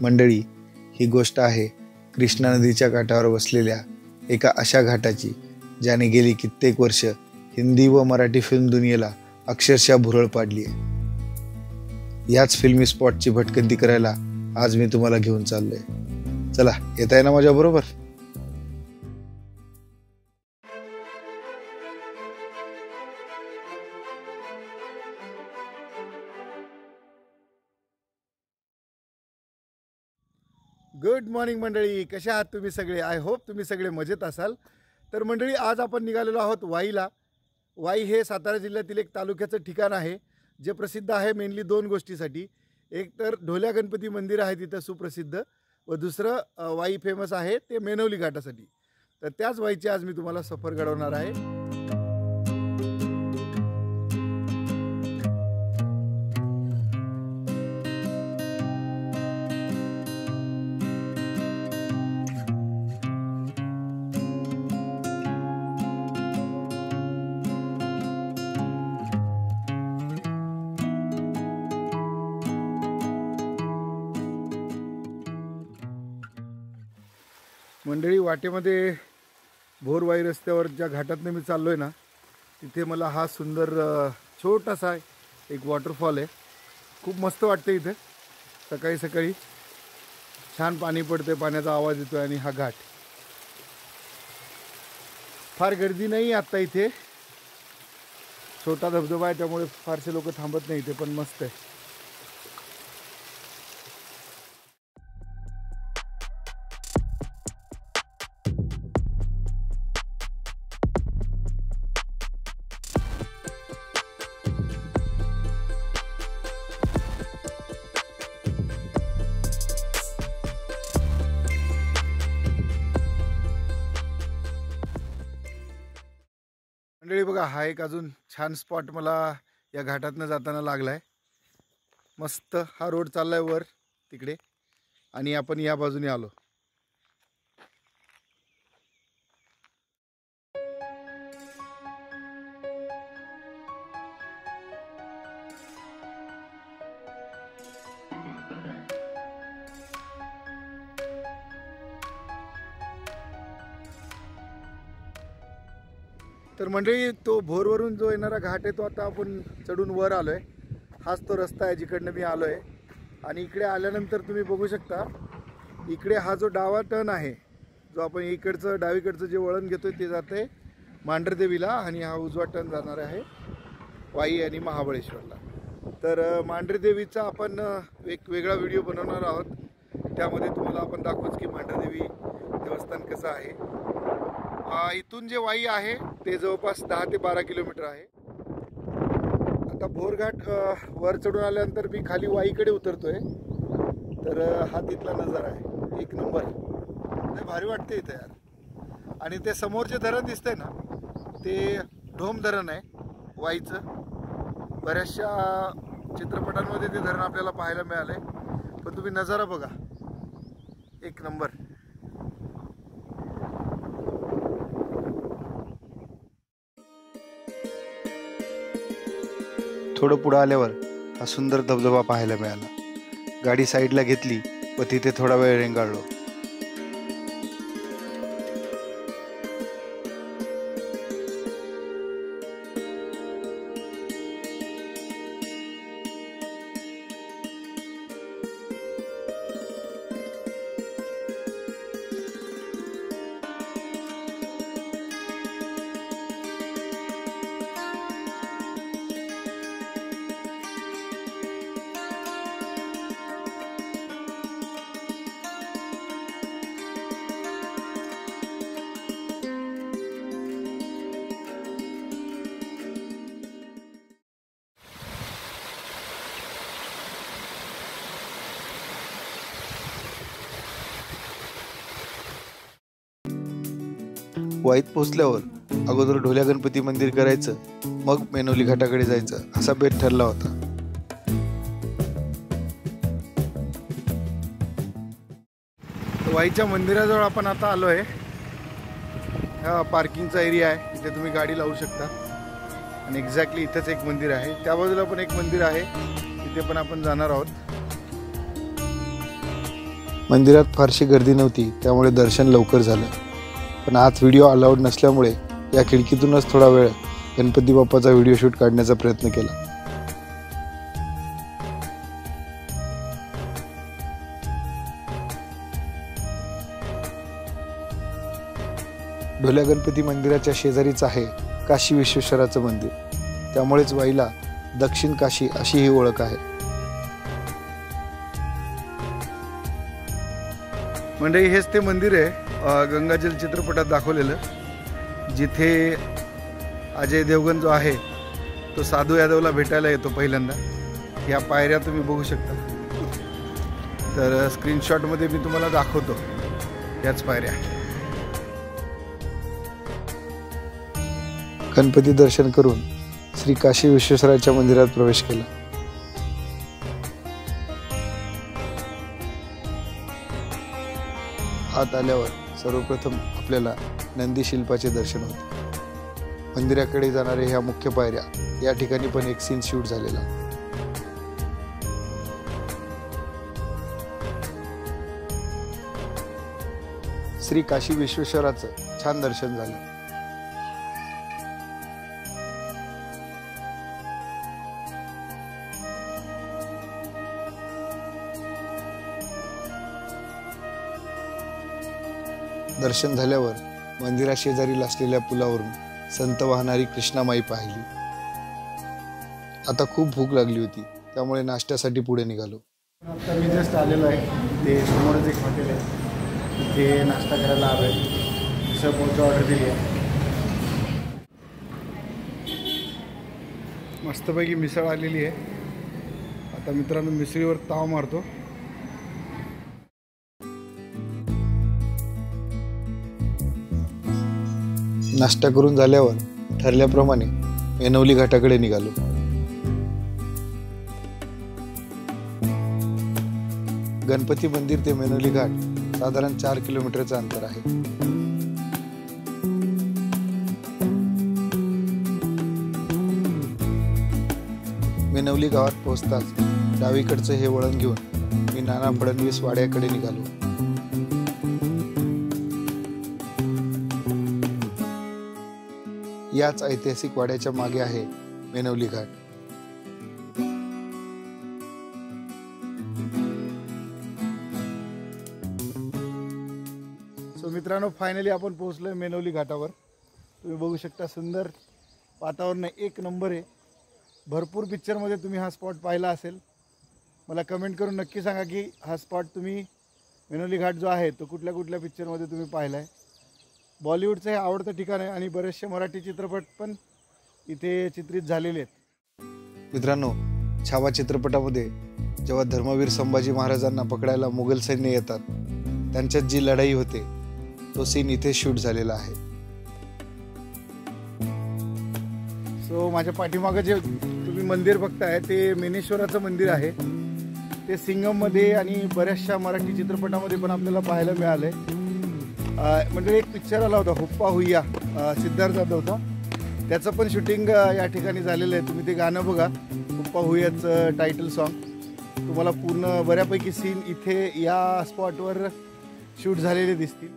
मंडळी, ही गोष्ट आहे कृष्णा नदीच्या काठावर बसलेल्या एका अशा घाटाची ज्याने गेली कित्येक वर्ष हिंदी व मराठी फिल्म दुनियेला अक्षरशः भुरळ पाडली आहे। याच फिल्मी स्पॉटची भटकंती करायला आज मी तुम्हाला घेऊन चाललोय। चला, येत आहे ना माझ्या बरोबर? गुड मॉर्निंग मंडळी, कशा आहात तुम्ही सगळे? आय होप तुम्ही सगळे मजेत असाल। तर मंडळी, आज आपण निघालेलो आहोत वाईला। वाई हे सातारा जिल्ह्यातील एक तालुक्याचं ठिकाण आहे जे प्रसिद्ध आहे मेनली दोन गोष्टीसाठी। एक तर ढोल्या गणपती मंदिर आहे तिथं सुप्रसिद्ध, व दुसरं वाई फेमस आहे ते मेनवली घाटासाठी। तर त्याच वाईची आज मी तुम्हाला सफर घडवणार आहे। मंडळी, वाटेमध्ये भोरवाई रस्त्यावर ज्या घाटातनं मी चाललो आहे ना, तिथे मला हा सुंदर छोटासा एक वॉटरफॉल आहे। खूप मस्त वाटते इथे। सकाळी सकाळी छान पाणी पडते, पाण्याचा आवाज येतो आणि हा घाट। फार गर्दी नाही आता इथे, छोटा धबधबा आहे त्यामुळे फारसे लोक थांबत नाही इथे, पण मस्त आहे। मंडळी बघा, हा एक अजून छान स्पॉट मला या घाटातनं जाताना लागलाय। मस्त हा रोड चाललाय वर तिकडे आणि आपण या बाजूने आलो। तर मंडळी, तो भोरवरून जो येणारा घाट आहे तो आता आपण चढून वर आलोय। हाच तो रस्ता आहे जिकडनं मी आलोय। आणि इकडे आल्यानंतर तुम्ही बघू शकता, इकडे हा जो डावा टर्न आहे, जो आपण इकडचं डावीकडचं जे वळण घेतोय ते जाते मांढरदेवीला, आणि हा उजवा टर्न जाणार आहे वाई आणि महाबळेश्वरला। तर मांढरदेवीचा आपण एक वेगळा व्हिडिओ बनवणार आहोत, त्यामध्ये तुम्हाला आपण दाखवूच की मांढरदेवी देवस्थान कसं आहे। इथून जे वाई आहे ते जवळपास 10 ते 12 किलोमीटर आहे। आता भोरघाट वर चढून आल्यानंतर मी खाली वाईकडे उतरतोय। तर हा तिथला नजारा आहे, एक नंबर, लय भारी वाटते इथे यार। आणि ते समोर जे धरण दिसतंय ना, ते ढोम धरण आहे वाईचं। बऱ्याचशा चित्रपटांमध्ये ते धरण आपल्याला पाहायला मिळालंय, पण तुम्ही नजारा बघा, एक नंबर। थोडं पुढं आल्यावर हा सुंदर धबधबा पाहायला मिळाला। गाडी साईडला घेतली व तिथे थोडा वेळ रेंगाळलो। वाईत पोचल्यावर अगोदर ढोल्या गणपती मंदिर करायचं, मग मेनवली घाटाकडे जायचं, असा बेत ठरला होता। वाईच्या मंदिराजवळ आपण आता आलो आहे। हा पार्किंगचा एरिया आहे, इथे तुम्ही गाडी लावू शकता। आणि एक्झॅक्टली इथेच एक मंदिर आहे, त्या बाजूला पण एक मंदिर आहे, तिथे पण आपण जाणार आहोत। मंदिरात फारशी गर्दी नव्हती, त्यामुळे दर्शन लवकर झालं. पण आत व्हिडिओ अलाउड नसल्यामुळे या खिडकीतूनच थोडा वेळ गणपती बाप्पाचा व्हिडिओ शूट काढण्याचा प्रयत्न केला. ढोल्या गणपती मंदिराच्या शेजारीच आहे काशी विश्वेश्वराचं मंदिर, त्यामुळेच वाईला दक्षिण काशी अशी ही ओळख आहे. मंडळी, हेच ते मंदिर आहे गंगाजल चित्रपटात दाखवलेलं, जिथे अजय देवगण जो आहे तो साधू यादवला भेटायला येतो पहिल्यांदा. या पायऱ्या तुम्ही बघू शकता. तर स्क्रीनशॉटमध्ये मी तुम्हाला दाखवतो याच पायऱ्या. गणपती दर्शन करून श्री काशी विश्वेश्वराच्या मंदिरात प्रवेश केला. आत आल्यावर सर्वप्रथम आपल्याला नंदी शिल्पाचे दर्शन होते. मंदिराकडे जाणाऱ्या ह्या मुख्य पायऱ्या, या ठिकाणी पण एक सीन शूट झालेला. श्री काशी विश्वेश्वराचं छान दर्शन झालं. दर्शन झाल्यावर मंदिराशेजारी असलेल्या पुलावरून संत वाहणारी कृष्णामाई पाहिली. आता खूप भूक लागली होती, त्यामुळे नाश्त्यासाठी पुढे निघालो. आता मी जस्ट आलेलो आहे, ते समोरच एक हॉटेल आहे, तिथे नाश्ता करायला आलो आहे. मिसळ पावची ऑर्डर दिली आहे. मस्तपैकी मिसळ आलेली आहे. आता मित्रांनो मिसळीवर ताव मारतो. नाश्ता करून झाल्यावर ठरल्याप्रमाणे मेनवली घाटाकडे निघालो. गणपती मंदिर ते मेनवली घाट साधारण 4 किलोमीटरचं अंतर आहे. मेनवली गावात पोहोचताच डावीकडचं हे वळण घेऊन मी नाना फडणवीस वाड्याकडे निघालो. याच ऐतिहासिक वाड्याच्या मागे आहे मेनवली घाट. सो मित्रांनो, फायनली आपण पोहोचलोय मेनवली घाटावर. तुम्ही बघू शकता, सुंदर वातावरण आहे, एक नंबर आहे. भरपूर पिक्चरमध्ये तुम्ही हा स्पॉट पाहिला असेल. मला कमेंट करून नक्की सांगा की हा स्पॉट तुम्ही मेनवली घाट जो आहे तो कुठल्या कुठल्या पिक्चरमध्ये तुम्ही पाहिला आहे. बॉलिवूडचं हे आवडतं ठिकाण आहे आणि बरेचसे मराठी चित्रपट पण इथे चित्रित झालेले आहेत. मित्रांनो, छावा चित्रपटामध्ये जेव्हा धर्मवीर संभाजी महाराजांना पकडायला मुघल सैन्य येतात, त्यांच्यात जी लढाई होते तो सीन इथे शूट झालेला आहे. सो माझ्या पाठीमागं जे तुम्ही मंदिर बघताय ते मेनेश्वराचं मंदिर आहे. ते सिंगममध्ये आणि बऱ्याचशा मराठी चित्रपटामध्ये पण आपल्याला पाहायला मिळालंय. म्हणजे एक पिक्चर आला होता हुप्पा हुय्या, सिद्धार्थ जाधवचा, त्याचं पण शूटिंग या ठिकाणी झालेलं आहे. तुम्ही ते गाणं बघा, हुप्पा हुय्याचं टायटल सॉन्ग. तुम्हाला पूर्ण बऱ्यापैकी सीन इथे या स्पॉटवर शूट झालेले दिसतील.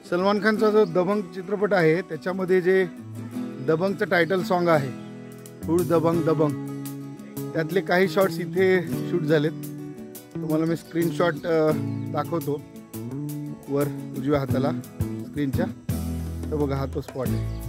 सलमान खानचा जो दबंग चित्रपट आहे त्याच्यामध्ये जे दबंगचं टायटल सॉन्ग आहे, हुड दबंग दबंग, त्यातले काही शॉट्स इथे शूट झालेत. तुम्हाला मी स्क्रीनशॉट दाखवतो वर उजव्या हाताला स्क्रीनच्या. तर बघा, हा तो स्पॉट आहे.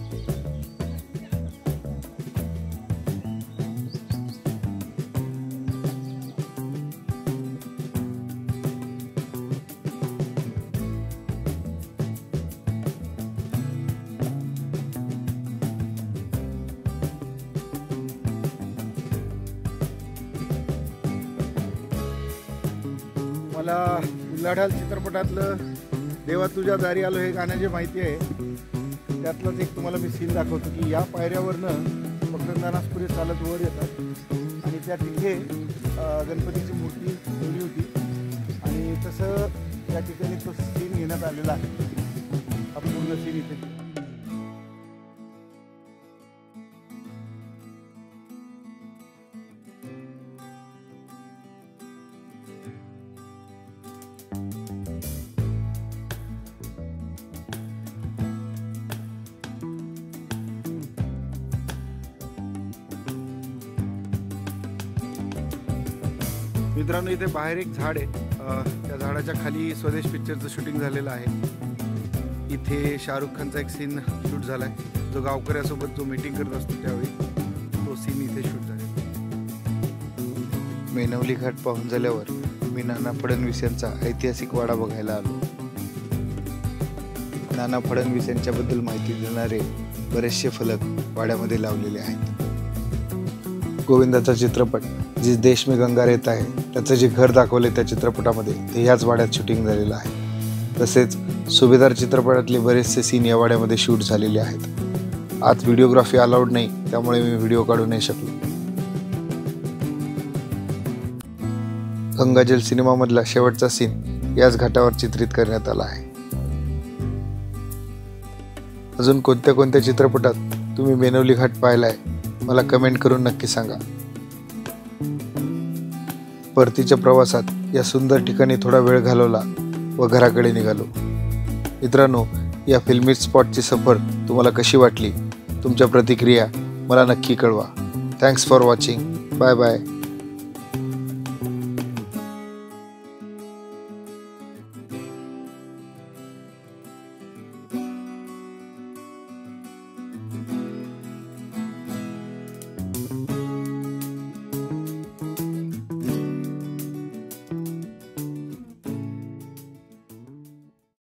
मला उल्हाडाल चित्रपटातलं देवा तुझ्या दारी आलो हे गाणं जे माहिती आहे त्यातलंच एक तुम्हाला मी सीन दाखवतो की या पायऱ्यावरनं मकरंदानास पुढे चालत वर येतात आणि त्या तिथे गणपतीची मूर्ती ठेवली होती आणि तसं या ठिकाणी तो सीन घेण्यात आलेला आहे. हा पूर्ण सीन इथे. मित्रांनो, इथे बाहेर एक झाड आहे, त्या झाडाच्या खाली स्वदेश पिक्चरचं शूटिंग झालेलं आहे। इथे शाहरुख खानचा एक सीन शूट झाला आहे, जो गावकऱ्यासोबत जो मीटिंग करत असतो त्यावेळी तो सीन इथे शूट झालेला आहे। मेनवली घाट पाहून झाल्यावर मी नाना फडणवीस यांचा ऐतिहासिक वाडा बघायला आलो। नाना फडणवीस यांच्याबद्दल माहिती देणारे बरेचसे फलक वाड्यामध्ये लावलेले आहेत। गोविंदाचा चित्रपट जिस देश में गंगा रहता है त्याचं जे घर दाखवले त्या चित्रपटामध्ये ते ह्याच वाड्यात शूटिंग झालेलं आहे। तसेच सुभेदार चित्रपटातले बरेचसे सीन या वाड्यामध्ये शूट झालेले आहेत। आज व्हिडिओग्राफी अलाउड नाही, त्यामुळे मी व्हिडिओ काढू नाही शकलो। गंगाजल सिनेमामधला शेवटचा सीन याच घाटावर चित्रित करण्यात आला आहे। अजून कोणत्या कोणत्या चित्रपटात तुम्ही मेनवली घाट पाहिलाय मला कमेंट करून नक्की सांगा। परतीच्या प्रवासात या सुंदर ठिकाणी थोडा वेळ घालवला व घराकडे निघालो। मित्रांनो, या फिल्मी स्पॉटची सफर तुम्हाला कशी वाटली? तुमच्या प्रतिक्रिया मला नक्की कळवा। Thanks for watching. Bye bye.